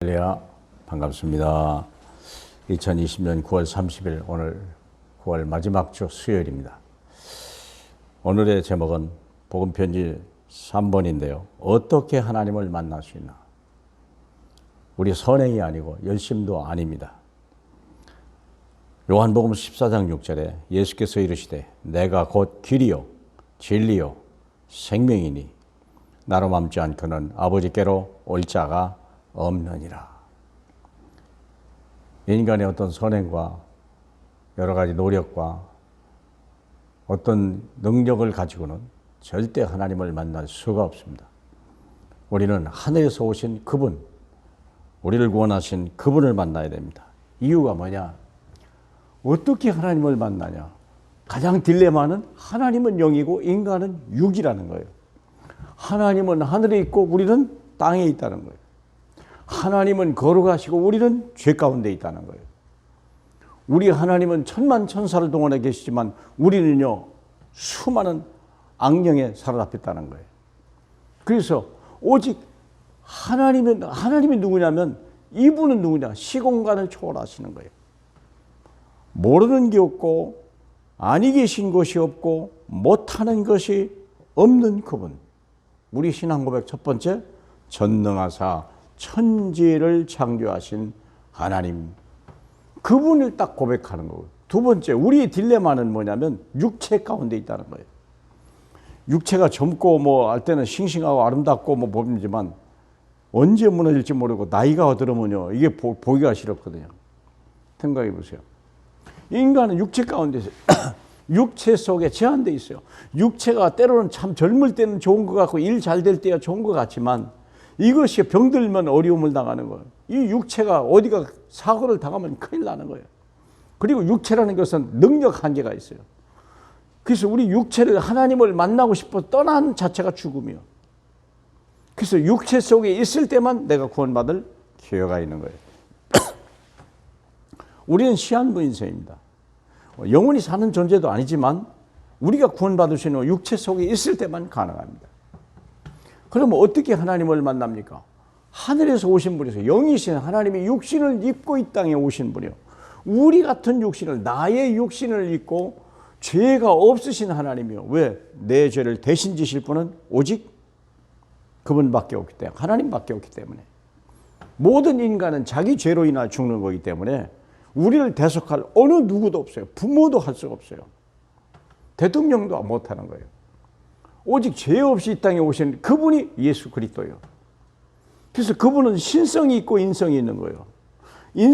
할렐루야, 반갑습니다. 2020년 9월 30일 오늘 9월 마지막 주 수요일입니다. 오늘의 제목은 복음편지 3번인데요. 어떻게 하나님을 만날 수 있나? 우리 선행이 아니고 열심도 아닙니다. 요한복음 14장 6절에 예수께서 이르시되 내가 곧 길이요 진리요 생명이니 나로 맘지 않고는 아버지께로 올 자가 없느니라. 인간의 어떤 선행과 여러 가지 노력과 어떤 능력을 가지고는 절대 하나님을 만날 수가 없습니다. 우리는 하늘에서 오신 그분, 우리를 구원하신 그분을 만나야 됩니다. 이유가 뭐냐? 어떻게 하나님을 만나냐? 가장 딜레마는 하나님은 영이고 인간은 육이라는 거예요. 하나님은 하늘에 있고 우리는 땅에 있다는 거예요. 하나님은 거룩하시고 우리는 죄 가운데 있다는 거예요. 우리 하나님은 천만 천사를 동원해 계시지만 우리는요 수많은 악령에 사로잡혔다는 거예요. 그래서 오직 하나님이 누구냐면 이분은 누구냐? 시공간을 초월하시는 거예요. 모르는 게 없고 아니 계신 것이 없고 못하는 것이 없는 그분. 우리 신앙 고백 첫 번째, 전능하사 천지를 창조하신 하나님. 그분을 딱 고백하는 거고요. 두 번째, 우리의 딜레마는 뭐냐면 육체 가운데 있다는 거예요. 육체가 젊고 뭐 할 때는 싱싱하고 아름답고 뭐 보이지만 언제 무너질지 모르고 나이가 들으면요 이게 보기가 싫었거든요. 생각해 보세요. 인간은 육체 가운데 있어요. 육체 속에 제한되어 있어요. 육체가 때로는 참 젊을 때는 좋은 것 같고 일 잘 될 때야 좋은 것 같지만 이것이 병들면 어려움을 당하는 거예요. 이 육체가 어디가 사고를 당하면 큰일 나는 거예요. 그리고 육체라는 것은 능력 한계가 있어요. 그래서 우리 육체를 하나님을 만나고 싶어 떠난 자체가 죽음이요. 그래서 육체 속에 있을 때만 내가 구원받을 기회가 있는 거예요. 우리는 시한부 인생입니다. 영원히 사는 존재도 아니지만 우리가 구원받을 수 있는 육체 속에 있을 때만 가능합니다. 그러면 어떻게 하나님을 만납니까? 하늘에서 오신 분이세요. 영이신 하나님이 육신을 입고 이 땅에 오신 분이요. 우리 같은 육신을, 나의 육신을 입고 죄가 없으신 하나님이요. 왜? 내 죄를 대신 지실 분은 오직 그분밖에 없기 때문에, 하나님밖에 없기 때문에. 모든 인간은 자기 죄로 인하여 죽는 거기 때문에 우리를 대속할 어느 누구도 없어요. 부모도 할 수가 없어요. 대통령도 못하는 거예요. 오직 죄 없이 이 땅에 오신 그분이 예수 그리스도예요. 그래서 그분은 신성이 있고 인성이 있는 거예요. 왜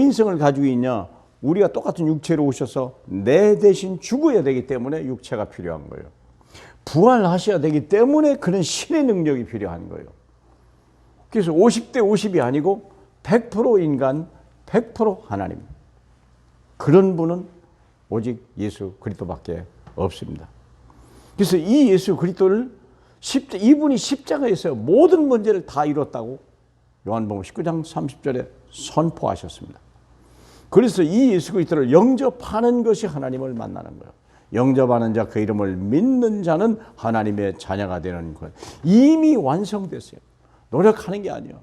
인성을 가지고 있냐? 우리가 똑같은 육체로 오셔서 내 대신 죽어야 되기 때문에 육체가 필요한 거예요. 부활하셔야 되기 때문에 그런 신의 능력이 필요한 거예요. 그래서 50대 50이 아니고 100% 인간, 100% 하나님. 그런 분은 오직 예수 그리스도밖에 없습니다. 그래서 이 예수 그리스도를 이분이 십자가에서 모든 문제를 다 이뤘다고 요한복음 19장 30절에 선포하셨습니다. 그래서 이 예수 그리스도를 영접하는 것이 하나님을 만나는 거예요. 영접하는 자 그 이름을 믿는 자는 하나님의 자녀가 되는 것. 이미 완성됐어요. 노력하는 게 아니에요.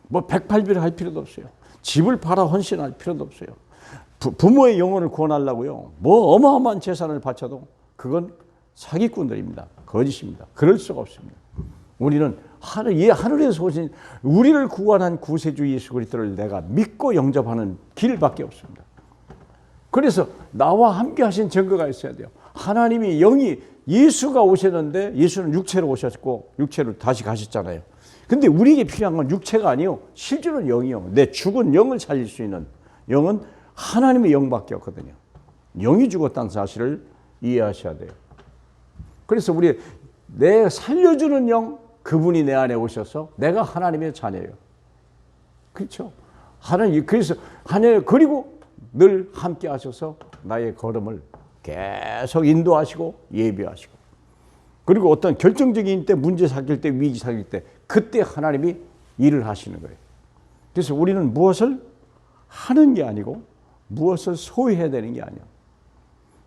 뭐 108배를 할 필요도 없어요. 집을 팔아 헌신할 필요도 없어요. 부모의 영혼을 구원하려고요. 뭐 어마어마한 재산을 바쳐도 그건 사기꾼들입니다. 거짓입니다. 그럴 수가 없습니다. 우리는 하늘에서 오신 우리를 구원한 구세주 예수 그리스도를 내가 믿고 영접하는 길밖에 없습니다. 그래서 나와 함께 하신 증거가 있어야 돼요. 하나님이 영이 예수가 오셨는데 예수는 육체로 오셨고 육체로 다시 가셨잖아요. 근데 우리에게 필요한 건 육체가 아니요. 실제로는 영이요. 내 죽은 영을 살릴 수 있는 영은 하나님의 영밖에 없거든요. 영이 죽었다는 사실을 이해하셔야 돼요. 그래서 내 살려주는 영, 그분이 내 안에 오셔서 내가 하나님의 자녀예요. 그렇죠? 그래서 그리고 늘 함께 하셔서 나의 걸음을 계속 인도하시고 예비하시고 그리고 어떤 결정적인 때 문제 생길 때 위기 생길 때 그때 하나님이 일을 하시는 거예요. 그래서 우리는 무엇을 하는 게 아니고 무엇을 소유해야 되는 게 아니야.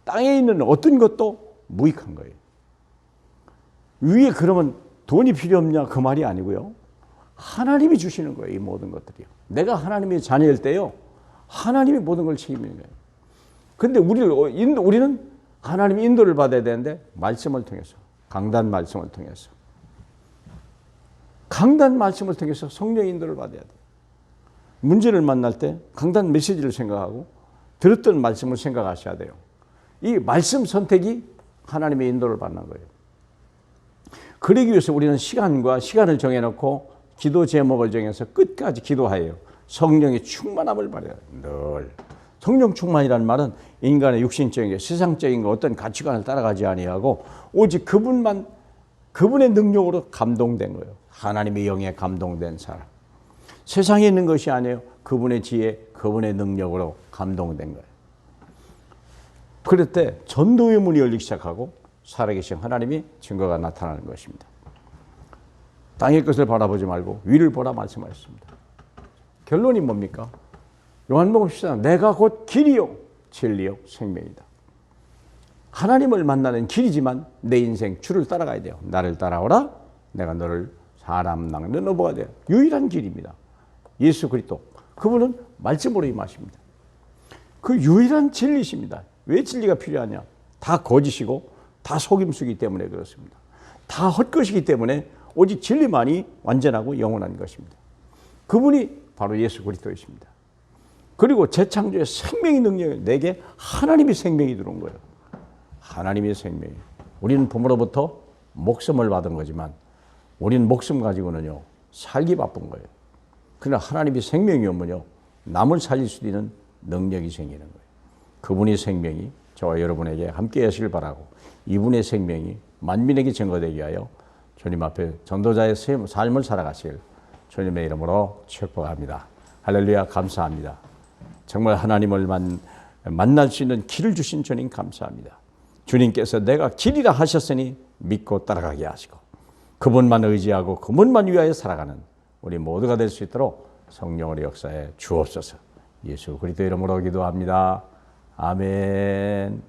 땅에 있는 어떤 것도 무익한 거예요. 위에 그러면 돈이 필요 없냐 그 말이 아니고요. 하나님이 주시는 거예요. 이 모든 것들이요. 내가 하나님의 자녀일 때요. 하나님이 모든 걸 책임지는 거예요. 근데 우리는 하나님의 인도를 받아야 되는데 말씀을 통해서, 강단 말씀을 통해서, 강단 말씀을 통해서 성령의 인도를 받아야 돼요. 문제를 만날 때 강단 메시지를 생각하고 들었던 말씀을 생각하셔야 돼요. 이 말씀 선택이 하나님의 인도를 받는 거예요. 그러기 위해서 우리는 시간을 정해놓고 기도 제목을 정해서 끝까지 기도하여요. 성령의 충만함을 받아야 돼요. 늘. 성령 충만이라는 말은 인간의 육신적인 세상적인 어떤 가치관을 따라가지 아니하고 오직 그분의 능력으로 감동된 거예요. 하나님의 영에 감동된 사람. 세상에 있는 것이 아니에요. 그분의 지혜, 그분의 능력으로 감동된 거예요. 그럴 때 전도의 문이 열리기 시작하고 살아계신 하나님이 증거가 나타나는 것입니다. 땅의 것을 바라보지 말고 위를 보라 말씀하셨습니다. 결론이 뭡니까? 요한복음 14장 내가 곧 길이요 진리요 생명이다. 하나님을 만나는 길이지만 내 인생 주를 따라가야 돼요. 나를 따라오라 내가 너를 사람 낚는 어부가 돼요. 유일한 길입니다. 예수 그리스도 그분은 말씀으로 임하십니다. 그 유일한 진리십니다. 왜 진리가 필요하냐? 다 거짓이고 다 속임수이기 때문에 그렇습니다. 다 헛것이기 때문에 오직 진리만이 완전하고 영원한 것입니다. 그분이 바로 예수 그리스도이십니다. 그리고 재창조의 생명의 능력이 내게 하나님의 생명이 들어온 거예요. 하나님의 생명이. 우리는 부모로부터 목숨을 받은 거지만 우리는 목숨 가지고는요 살기 바쁜 거예요. 그러나 하나님의 생명이 오면요 남을 살릴 수 있는 능력이 생기는 거예요. 그분의 생명이 저와 여러분에게 함께 하시길 바라고 이분의 생명이 만민에게 증거되게 하여 주님 앞에 전도자의 삶을 살아가실 주님의 이름으로 축복합니다. 할렐루야. 감사합니다. 정말 하나님을 만날 수 있는 길을 주신 주님 감사합니다. 주님께서 내가 길이라 하셨으니 믿고 따라가게 하시고 그분만 의지하고 그분만 위하여 살아가는 우리 모두가 될 수 있도록 성령의 역사에 주옵소서. 예수 그리스도 이름으로 기도합니다. 아멘.